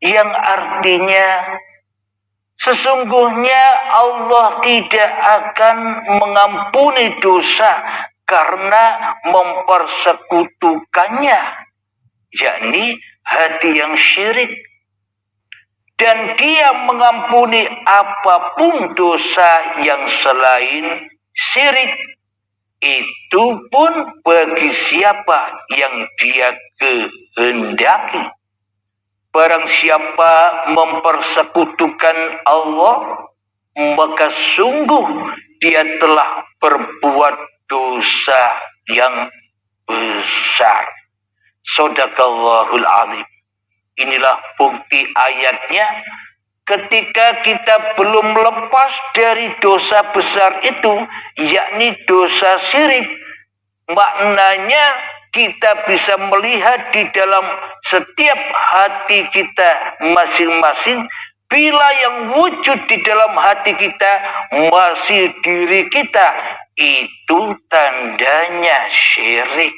yang artinya sesungguhnya Allah tidak akan mengampuni dosa karena mempersekutukannya, yakni hati yang syirik. Dan Dia mengampuni apapun dosa yang selain syirik, itu pun bagi siapa yang Dia kehendaki. Barang siapa mempersekutukan Allah, maka sungguh dia telah berbuat dosa yang besar. Shadaqallahul azim. Inilah bukti ayatnya. Ketika kita belum lepas dari dosa besar itu, yakni dosa syirik, maknanya kita bisa melihat di dalam setiap hati kita masing-masing, bila yang wujud di dalam hati kita masih diri kita, itu tandanya syirik.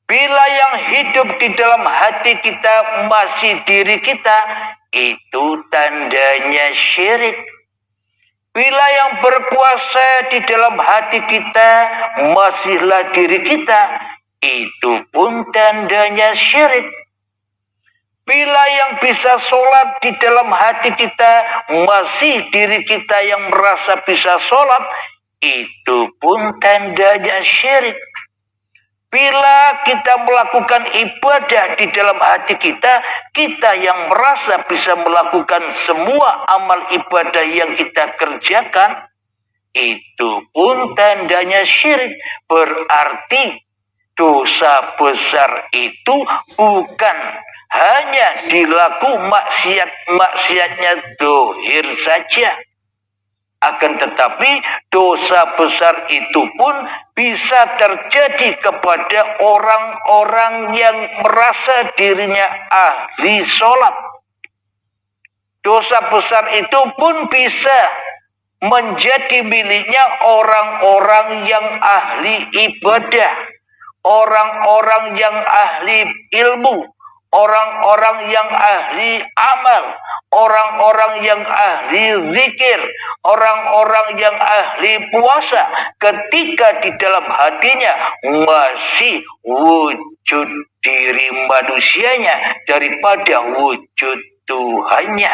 Bila yang hidup di dalam hati kita masih diri kita, itu tandanya syirik. Bila yang berkuasa di dalam hati kita masihlah diri kita, itu pun tandanya syirik. Bila yang bisa sholat di dalam hati kita masih diri kita yang merasa bisa sholat, itu pun tandanya syirik. Bila kita melakukan ibadah di dalam hati kita, kita yang merasa bisa melakukan semua amal ibadah yang kita kerjakan, itu pun tandanya syirik. Berarti dosa besar itu bukan hanya dilaku maksiatnya dohir saja. Akan tetapi dosa besar itu pun bisa terjadi kepada orang-orang yang merasa dirinya ahli sholat. Dosa besar itu pun bisa menjadi miliknya orang-orang yang ahli ibadah, orang-orang yang ahli ilmu, orang-orang yang ahli amal, orang-orang yang ahli zikir, orang-orang yang ahli puasa, ketika di dalam hatinya masih wujud diri manusianya daripada wujud Tuhannya.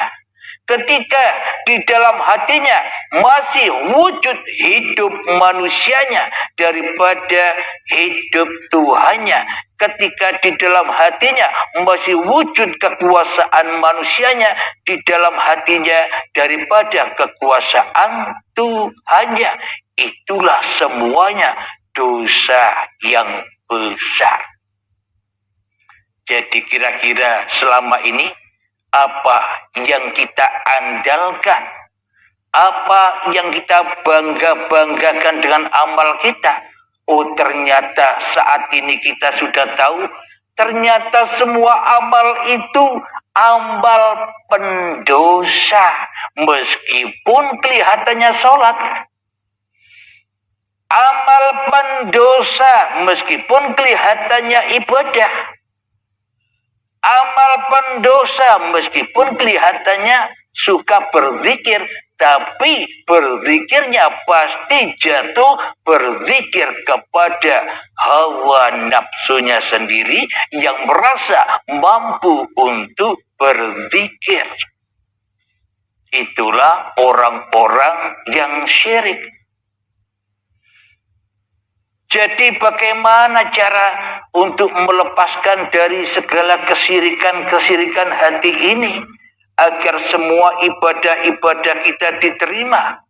Ketika di dalam hatinya masih wujud hidup manusianya daripada hidup Tuhannya. Ketika di dalam hatinya masih wujud kekuasaan manusianya di dalam hatinya daripada kekuasaan Tuhannya. Itulah semuanya dosa yang besar. Jadi kira-kira selama ini apa yang kita andalkan, apa yang kita bangga-banggakan dengan amal kita? Oh, ternyata saat ini kita sudah tahu, ternyata semua amal itu amal pendosa, meskipun kelihatannya sholat. Amal pendosa meskipun kelihatannya ibadah. Amal pendosa meskipun kelihatannya suka berzikir, tapi berzikirnya pasti jatuh berzikir kepada hawa nafsunya sendiri yang merasa mampu untuk berzikir. Itulah orang-orang yang syirik. Jadi bagaimana cara untuk melepaskan dari segala kesirikan-kesirikan hati ini agar semua ibadah-ibadah kita diterima?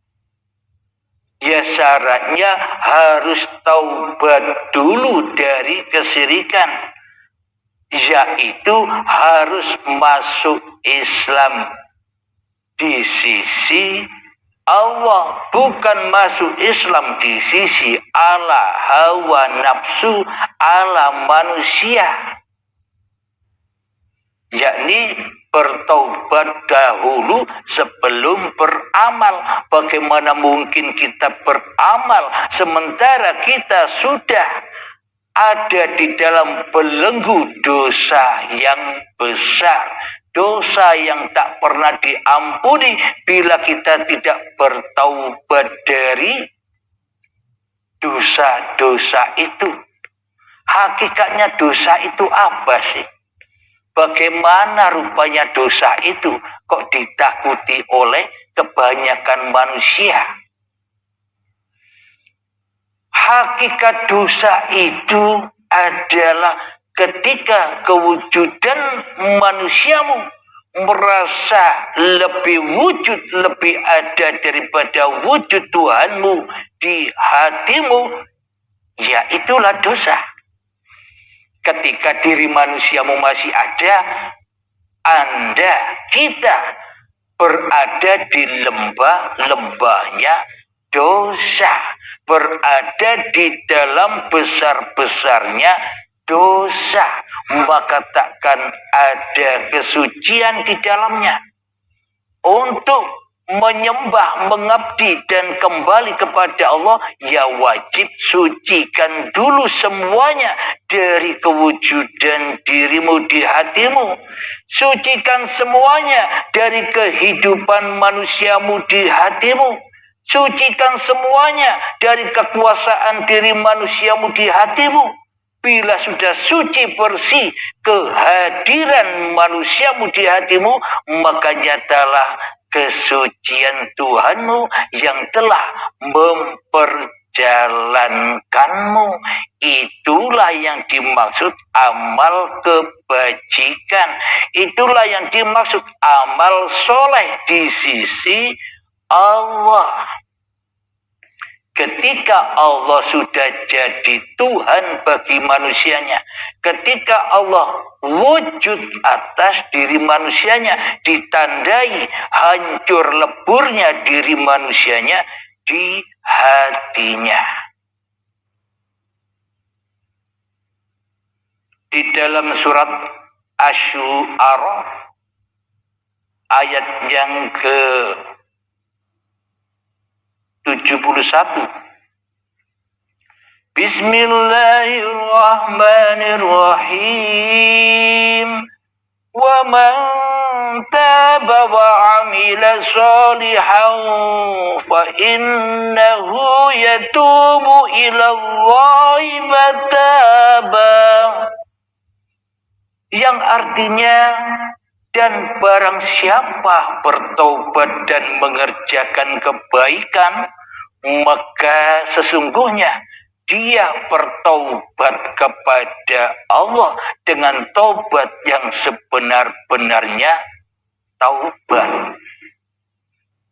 Ya, syaratnya harus taubat dulu dari kesirikan, yaitu harus masuk Islam di sisi Allah, bukan masuk Islam di sisi ala hawa nafsu ala manusia. Yakni bertaubat dahulu sebelum beramal. Bagaimana mungkin kita beramal sementara kita sudah ada di dalam belenggu dosa yang besar, dosa yang tak pernah diampuni bila kita tidak bertaubat dari dosa-dosa itu. Hakikatnya dosa itu apa sih? Bagaimana rupanya dosa itu kok ditakuti oleh kebanyakan manusia? Hakikat dosa itu adalah ketika kewujudan manusiamu merasa lebih wujud, lebih ada daripada wujud Tuhanmu di hatimu, ya itulah dosa. Ketika diri manusiamu masih ada, kita berada di lembah-lembahnya dosa, berada di dalam besar-besarnya dosa, maka takkan ada kesucian di dalamnya. Untuk menyembah, mengabdi dan kembali kepada Allah, ya wajib sucikan dulu semuanya dari kewujudan dirimu di hatimu. Sucikan semuanya dari kehidupan manusiamu di hatimu. Sucikan semuanya dari kekuasaan diri manusiamu di hatimu. Bila sudah suci bersih kehadiran manusiamu di hatimu, maka nyatalah kesucian Tuhanmu yang telah memperjalankanmu. Itulah yang dimaksud amal kebajikan. Itulah yang dimaksud amal soleh di sisi Allah. Ketika Allah sudah jadi Tuhan bagi manusianya, ketika Allah wujud atas diri manusianya, ditandai hancur leburnya diri manusianya di hatinya. Di dalam surat Asy-Syu'ara ayat yang ke 71. Bismillahirrahmanirrahim. Wa man taba wa amila shalihan fa innahu yatubu ila Allahi mataba. Yang artinya, dan barang siapa bertobat dan mengerjakan kebaikan, maka sesungguhnya dia bertobat kepada Allah dengan tobat yang sebenar-benarnya taubat.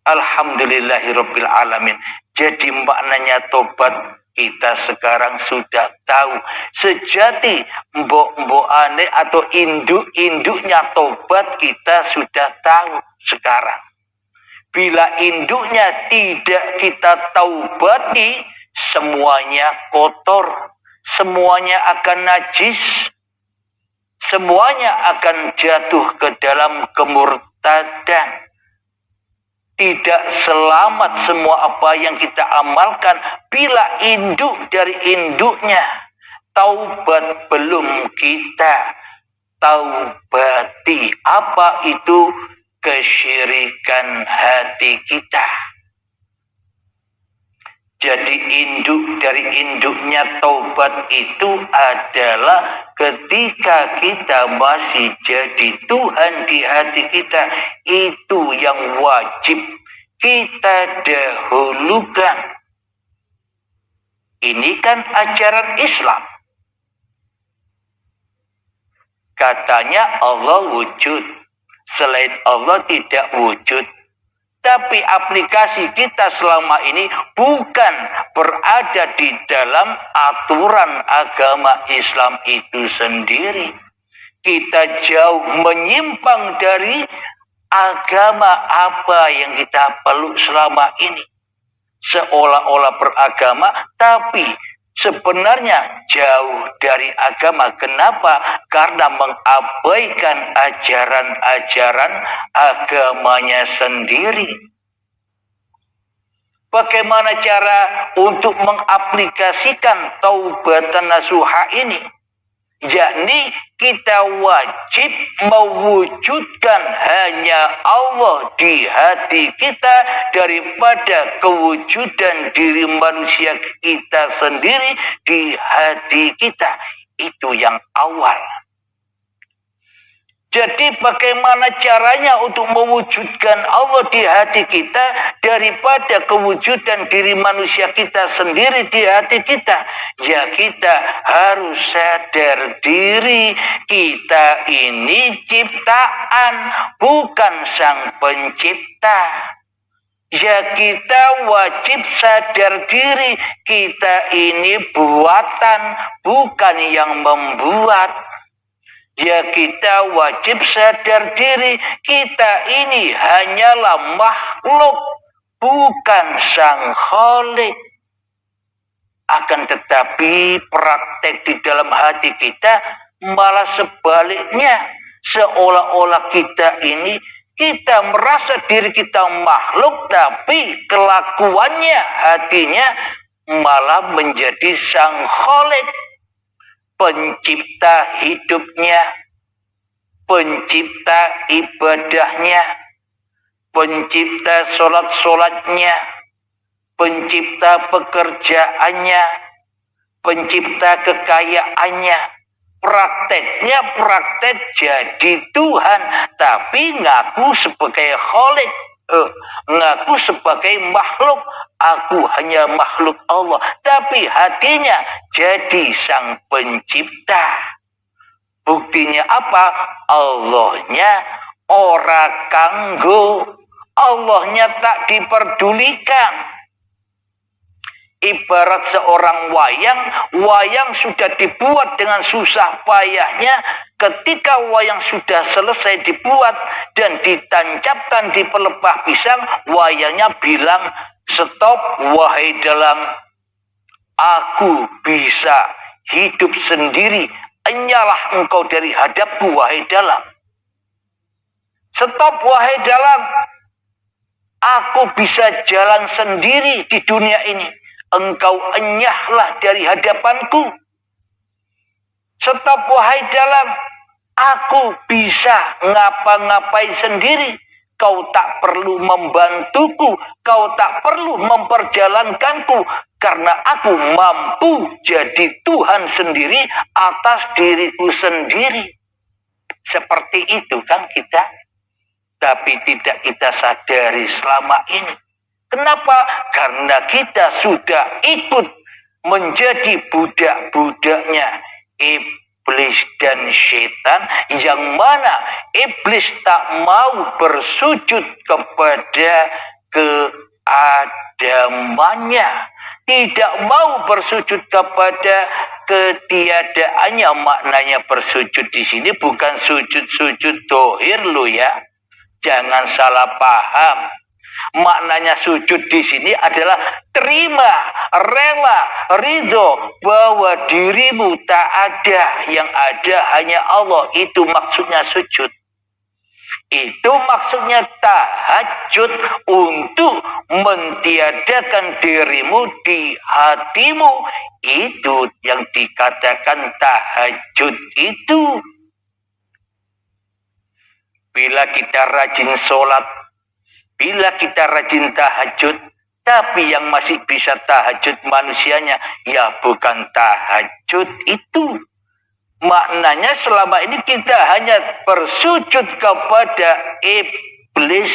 Alhamdulillahirabbil alamin. Jadi maknanya tobat kita sekarang sudah tahu. Sejati mbok-mbokane atau induk-induknya tobat kita sudah tahu sekarang. Bila induknya tidak kita taubati, semuanya kotor, semuanya akan najis, semuanya akan jatuh ke dalam kemurtadan. Tidak selamat semua apa yang kita amalkan bila induk dari induknya taubat belum kita taubati. Apa itu? Kesyirikan hati kita. Jadi induk dari induknya taubat itu adalah ketika kita masih jadi Tuhan di hati kita. Itu yang wajib kita dahulukan. Ini kan ajaran Islam. Katanya Allah wujud. Selain Allah tidak wujud. Tapi aplikasi kita selama ini bukan berada di dalam aturan agama Islam itu sendiri. Kita jauh menyimpang dari agama apa yang kita peluk selama ini. Seolah-olah beragama, tapi sebenarnya jauh dari agama. Kenapa? Karena mengabaikan ajaran-ajaran agamanya sendiri. Bagaimana cara untuk mengaplikasikan taubatan nasuha ini? Yakni kita wajib mewujudkan hanya Allah di hati kita daripada kewujudan diri manusia kita sendiri di hati kita. Itu yang awal. Jadi bagaimana caranya untuk mewujudkan Allah di hati kita daripada kewujudan diri manusia kita sendiri di hati kita? Ya kita harus sadar diri kita ini ciptaan, bukan sang pencipta. Ya kita wajib sadar diri kita ini buatan, bukan yang membuat. Ya kita wajib sadar diri kita ini hanyalah makhluk, bukan sang khalik. Akan tetapi praktek di dalam hati kita malah sebaliknya. Seolah-olah kita merasa diri kita makhluk, tapi kelakuannya, hatinya malah menjadi sang khalik. Pencipta hidupnya, pencipta ibadahnya, pencipta sholat-sholatnya, pencipta pekerjaannya, pencipta kekayaannya. Prakteknya praktek jadi Tuhan, tapi ngaku sebagai khalik, ngaku sebagai makhluk. Aku hanya makhluk Allah, tapi hatinya jadi sang pencipta. Buktinya apa? Allahnya ora kanggo, Allahnya tak diperdulikan. Ibarat seorang wayang sudah dibuat dengan susah payahnya. Ketika wayang sudah selesai dibuat dan ditancapkan di pelepah pisang, wayangnya bilang, "Stop, wahai dalang, aku bisa hidup sendiri. Enyalah engkau dari hadapku, wahai dalang. Stop, wahai dalang, aku bisa jalan sendiri di dunia ini. Engkau enyahlah dari hadapanku. Stop, wahai dalang, aku bisa ngapa-ngapain sendiri. Kau tak perlu membantuku, kau tak perlu memperjalankanku, karena aku mampu jadi Tuhan sendiri atas diriku sendiri." Seperti itu kan kita. Tapi tidak kita sadari selama ini. Kenapa? Karena kita sudah ikut menjadi budak-budaknya iblis dan setan, yang mana iblis tak mau bersujud kepada keadamannya, tidak mau bersujud kepada ketiadaannya. Maknanya bersujud di sini bukan sujud-sujud dohir lo ya, jangan salah paham. Maknanya sujud di sini adalah terima, rela, ridho bahwa dirimu tak ada, yang ada hanya Allah. Itu maksudnya sujud. Itu maksudnya tahajud, untuk mentiadakan dirimu di hatimu. Itu yang dikatakan tahajud itu. Bila kita rajin sholat, bila kita rajin tahajud, tapi yang masih bisa tahajud manusianya, ya bukan tahajud itu. Maknanya selama ini kita hanya bersujud kepada iblis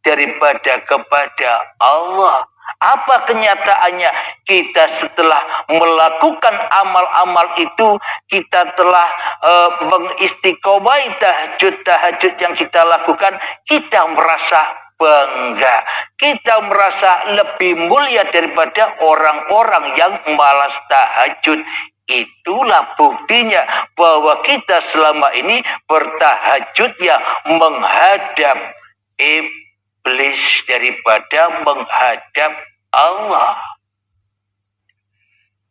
daripada kepada Allah. Apa kenyataannya? Kita setelah melakukan amal-amal itu, kita telah mengistiqomai tahajud yang kita lakukan, kita merasa bangga. Kita merasa lebih mulia daripada orang-orang yang malas tahajud. Itulah buktinya bahwa kita selama ini bertahajud ya menghadap iblis daripada menghadap Allah.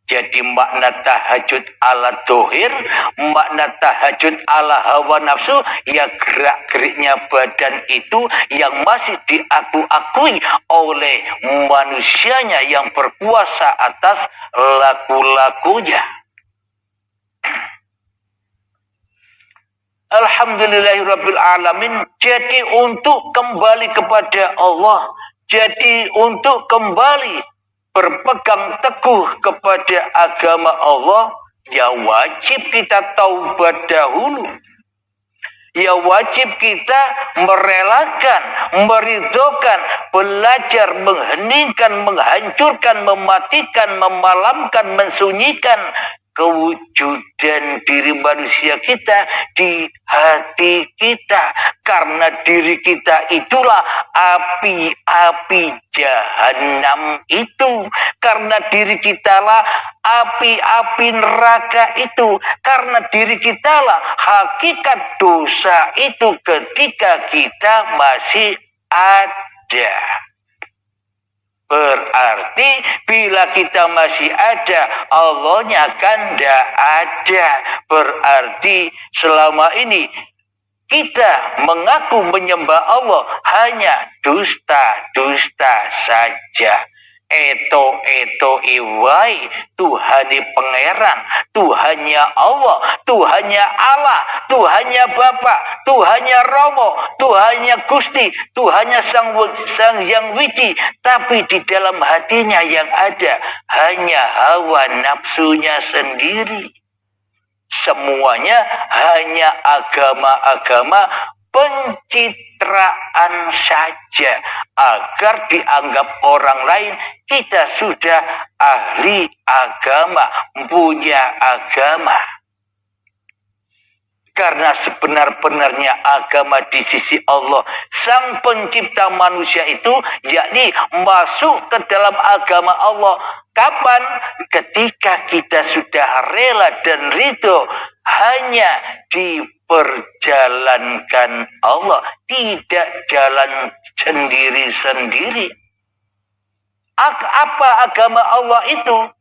Jadi makna tahajud ala dohir, makna tahajud ala hawa nafsu, ya gerak-geriknya badan itu yang masih diaku-akui oleh manusianya yang berkuasa atas laku-lakunya. Alhamdulillahirrabbilalamin. Jadi untuk kembali kepada Allah, jadi untuk kembali berpegang teguh kepada agama Allah, ya wajib kita taubat dahulu. Ya wajib kita merelakan, meridhokan, belajar mengheningkan, menghancurkan, mematikan, memalamkan, mensunyikan kewujudan diri manusia kita di hati kita. Karena diri kita itulah api-api jahanam itu. Karena diri kitalah api-api neraka itu. Karena diri kitalah hakikat dosa itu ketika kita masih ada. Berarti bila kita masih ada, Allahnya kan tidak ada. Berarti selama ini kita mengaku menyembah Allah hanya dusta-dusta saja. Eto iwai, Tuhani pangeran, Tuhannya Allah, Tuhannya Allah, Tuhannya Bapa, Tuhannya Romo, Tuhannya Gusti, Tuhannya Sang Yang Widi. Tapi di dalam hatinya yang ada hanya hawa nafsunya sendiri. Semuanya hanya agama-agama pencitraan saja, agar dianggap orang lain kita sudah ahli agama, punya agama. Karena sebenar-benarnya agama di sisi Allah, Sang Pencipta manusia itu, yakni masuk ke dalam agama Allah. Kapan? Ketika kita sudah rela dan ridho hanya diperjalankan Allah, tidak jalan sendiri-sendiri. Apa agama Allah itu?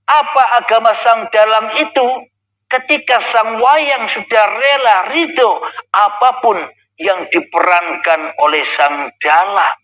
Apa agama Sang Dalang itu? Ketika Sang Wayang sudah rela ridho apapun yang diperankan oleh Sang Dalang.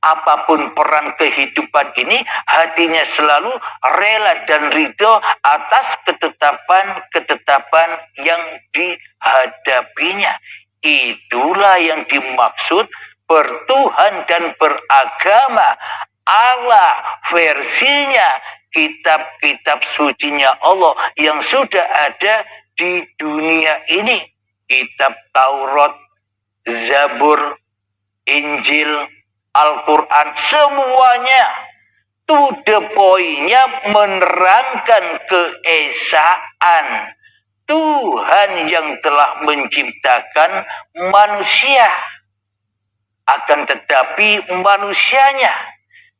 Apapun peran kehidupan ini, hatinya selalu rela dan ridho atas ketetapan-ketetapan yang dihadapinya. Itulah yang dimaksud bertuhan dan beragama. Allah versinya, kitab-kitab sucinya Allah yang sudah ada di dunia ini. Kitab Taurat, Zabur, Injil, Al-Quran, semuanya to the point-nya menerangkan keesaan Tuhan yang telah menciptakan manusia. Akan tetapi manusianya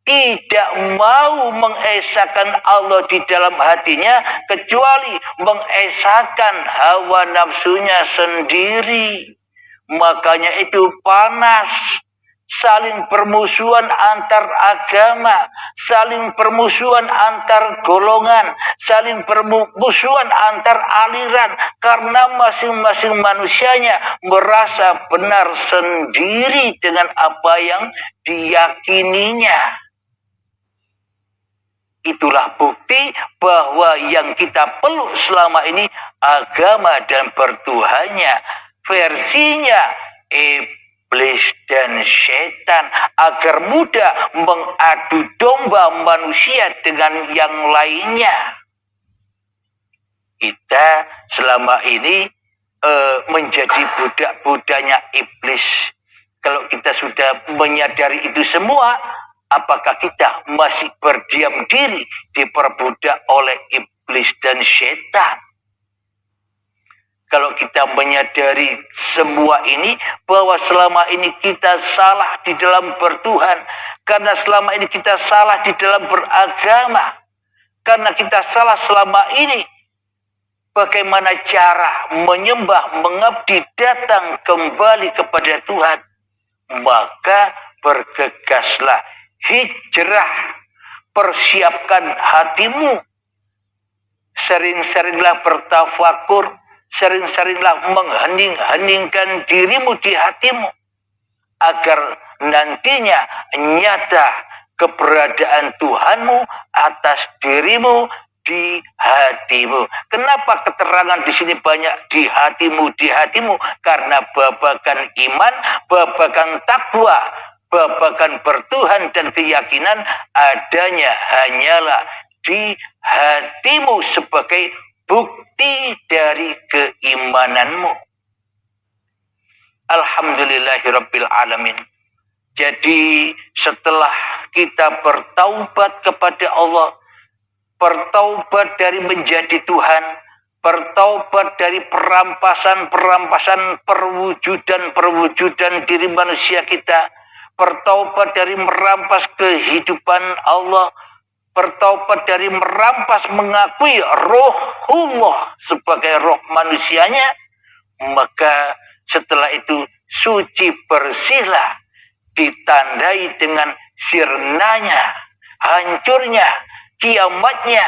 tidak mau mengesahkan Allah di dalam hatinya, kecuali mengesahkan hawa nafsunya sendiri. Makanya itu panas, saling permusuhan antar agama, saling permusuhan antar golongan, saling permusuhan antar aliran, karena masing-masing manusianya merasa benar sendiri dengan apa yang diyakininya. Itulah bukti bahwa yang kita peluk selama ini agama dan bertuhannya, versinya iblis dan setan, agar mudah mengadu domba manusia dengan yang lainnya. Kita selama ini menjadi budak-budaknya iblis. Kalau kita sudah menyadari itu semua, apakah kita masih berdiam diri diperbudak oleh iblis dan setan? Kalau kita menyadari semua ini, bahwa selama ini kita salah di dalam bertuhan, karena selama ini kita salah di dalam beragama, karena kita salah selama ini bagaimana cara menyembah, mengabdi, datang kembali kepada Tuhan, maka bergegaslah hijrah persiapkan hatimu. Sering-seringlah bertafakur, sering-seringlah menghening-heningkan dirimu di hatimu, agar nantinya nyata keberadaan Tuhanmu atas dirimu di hatimu. Kenapa keterangan di sini banyak di hatimu? Karena babakan iman, babakan takwa, babakan bertuhan dan keyakinan adanya hanyalah di hatimu sebagai bukti dari keimananmu. Alhamdulillahirabbil alamin. Jadi setelah kita bertaubat kepada Allah, bertaubat dari menjadi Tuhan, bertaubat dari perampasan perwujudan diri manusia kita, bertaubat dari merampas kehidupan Allah, bertaubat dari merampas mengakui rohullah sebagai roh manusianya, maka setelah itu suci bersihlah, ditandai dengan sirnanya, hancurnya, kiamatnya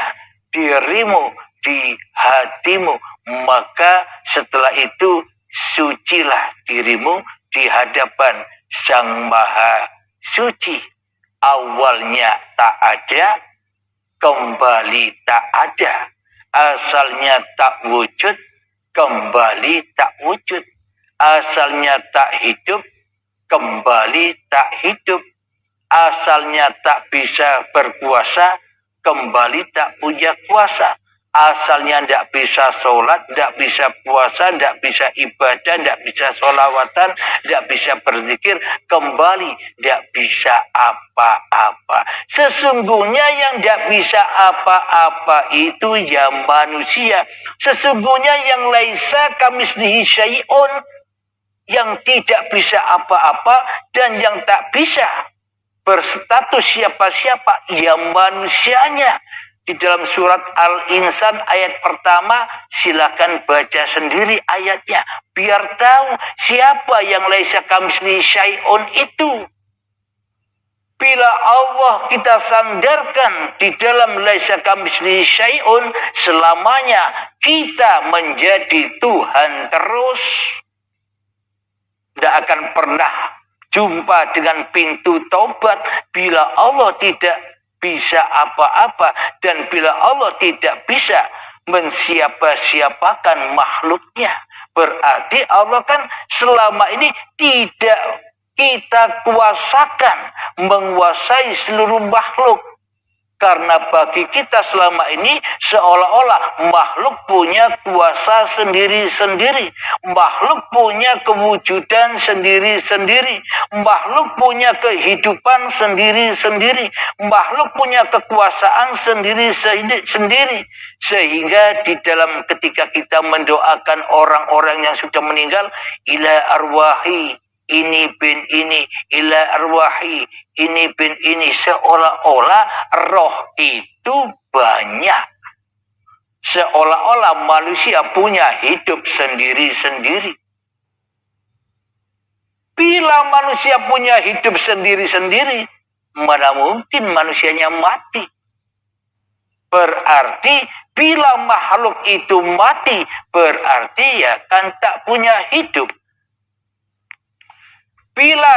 dirimu di hatimu. Maka setelah itu sucilah dirimu di hadapan Sang Maha Suci. Awalnya tak ada, kembali tak ada. Asalnya tak wujud, kembali tak wujud. Asalnya tak hidup, kembali tak hidup. Asalnya tak bisa berkuasa, kembali tak punya kuasa. Asalnya tidak bisa sholat, tidak bisa puasa, tidak bisa ibadah, tidak bisa sholawatan, tidak bisa berzikir, kembali tidak bisa apa-apa. Sesungguhnya yang tidak bisa apa-apa itu ya manusia. Sesungguhnya yang laisa kamitslihi syai'un, yang tidak bisa apa-apa dan yang tak bisa berstatus siapa-siapa ya manusianya. Di dalam surat Al-Insan ayat pertama, silakan baca sendiri ayatnya, biar tahu siapa yang laisa kamitslihi syai'un itu. Bila Allah kita sandarkan di dalam laisa kamitslihi syai'un, selamanya kita menjadi Tuhan terus. Tidak akan pernah jumpa dengan pintu taubat bila Allah tidak bisa apa-apa, dan bila Allah tidak bisa mensiapa-siapakan makhluknya. Berarti Allah kan selama ini tidak kita kuasakan menguasai seluruh makhluk. Karena bagi kita selama ini seolah-olah makhluk punya kuasa sendiri-sendiri. Makhluk punya kewujudan sendiri-sendiri. Makhluk punya kehidupan sendiri-sendiri. Makhluk punya kekuasaan sendiri-sendiri. Sehingga di dalam ketika kita mendoakan orang-orang yang sudah meninggal, ila arwahi ini bin ini, ila arwahi ini bin ini, seolah-olah roh itu banyak, seolah-olah manusia punya hidup sendiri-sendiri. Bila manusia punya hidup sendiri-sendiri, mana mungkin manusianya mati? Berarti bila makhluk itu mati, berarti ya kan tak punya hidup. Bila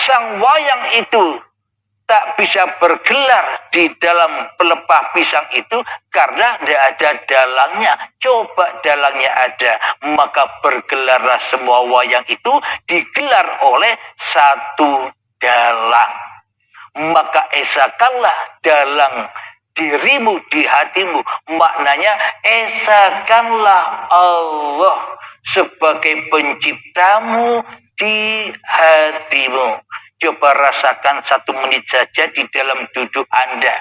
sang wayang itu tak bisa bergelar di dalam pelepah pisang itu karena tidak ada dalangnya. Coba dalangnya ada, maka bergelarlah semua wayang itu digelar oleh satu dalang. Maka esakanlah dalang dirimu di hatimu. Maknanya esakanlah Allah sebagai penciptamu di hatimu. Coba rasakan 1 menit saja di dalam duduk Anda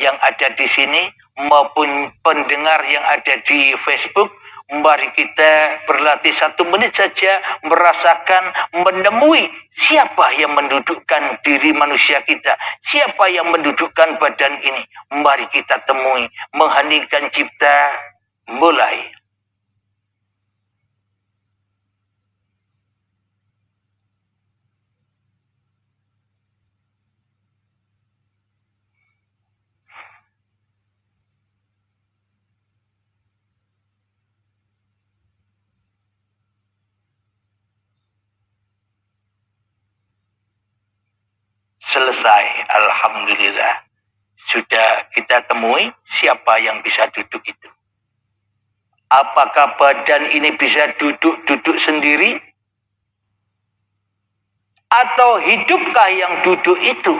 yang ada di sini maupun pendengar yang ada di Facebook. Mari kita berlatih 1 menit saja merasakan, menemui siapa yang mendudukkan diri manusia kita, siapa yang mendudukkan badan ini. Mari kita temui, mengheningkan cipta, mulai. selesai. Alhamdulillah. Sudah kita temui siapa yang bisa duduk itu. Apakah badan ini bisa duduk sendiri? Atau hidupkah yang duduk itu?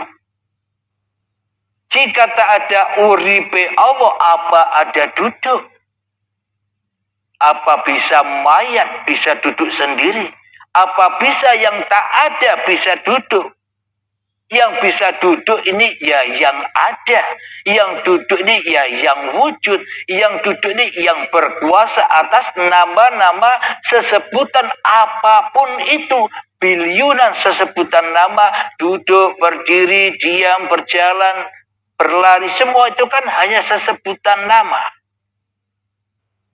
Jika tak ada uripe Allah, apa ada duduk? Apa bisa mayat bisa duduk sendiri? Apa bisa yang tak ada bisa duduk? Yang bisa duduk ini ya yang ada. Yang duduk ini ya yang wujud. Yang duduk ini yang berkuasa atas nama-nama sesebutan apapun itu. Biliunan sesebutan nama, duduk, berdiri, diam, berjalan, berlari. Semua itu kan hanya sesebutan nama.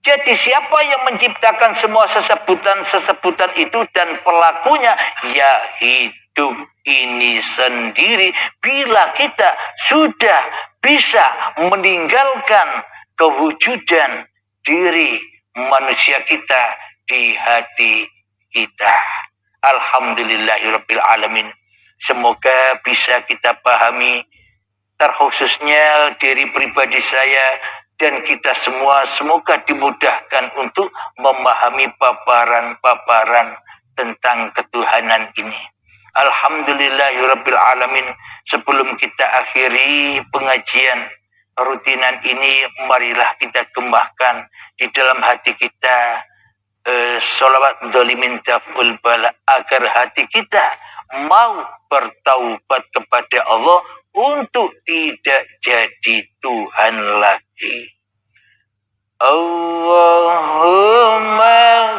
Jadi siapa yang menciptakan semua sesebutan itu dan pelakunya? Ya hidup ini sendiri. Bila kita sudah bisa meninggalkan kewujudan diri manusia kita di hati kita. Alhamdulillahirabbil alamin. Semoga bisa kita pahami, terkhususnya diri pribadi saya dan kita semua, semoga dimudahkan untuk memahami paparan-paparan tentang ketuhanan ini. Alhamdulillahirabbil alamin. Sebelum kita akhiri pengajian rutinan ini, marilah kita kembangkan di dalam hati kita sholawat dolimin daful bala, agar hati kita mau bertaubat kepada Allah untuk tidak jadi Tuhan lagi. Allahumma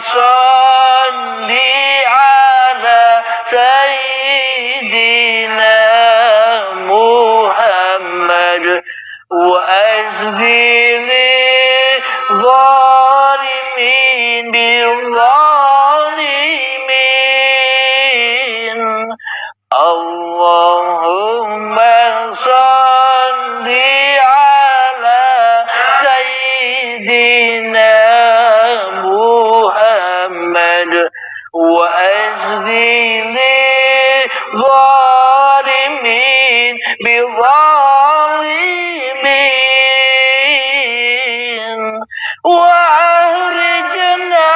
sholli ala Sayyidina Muhammad wa azhili zalimin bil-zalimin. Allahumma salli ala Sayyidina Muhammad wa azhili zalimin bil-zalimin wa ahrijna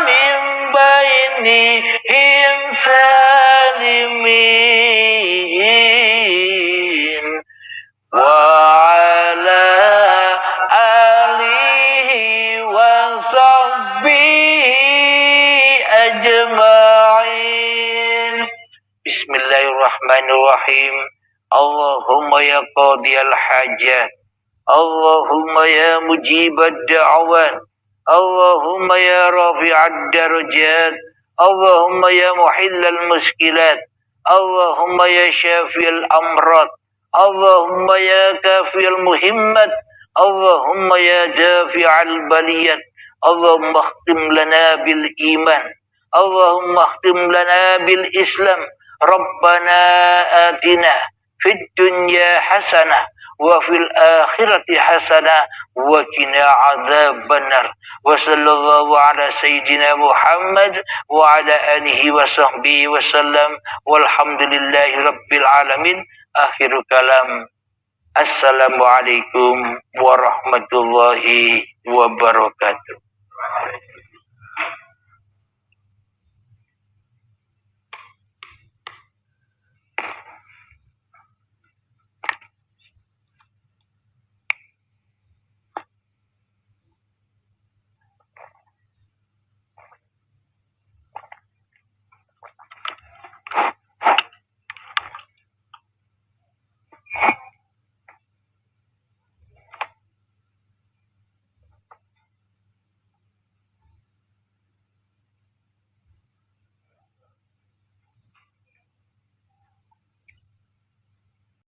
min bainihim salimin wa ala alihi wa sahbihi ajma'in. Bismillahirrahmanirrahim. Allahumma ya qadiyal hajat, Allahumma ya mujibad da'awat, Allahumma ya rafi'ad darajat, Allahumma ya muhillal muskilat, Allahumma ya syafiyal amrat, Allahumma ya kafiyal muhimmat, Allahumma ya dafi'al baliyat, Allahumma akhtim lana bil iman, Allahumma akhtim lana bil islam. Rabbana atina fid dunya hasanah wa fil akhirati hasanah wa qina adzabannar. Wa sallallahu ala sayyidina Muhammad wa ala alihi wa sahbihi wa sallam. Walhamdulillahi rabbil alamin. Akhirul kalam. Assalamualaikum warahmatullahi wabarakatuh.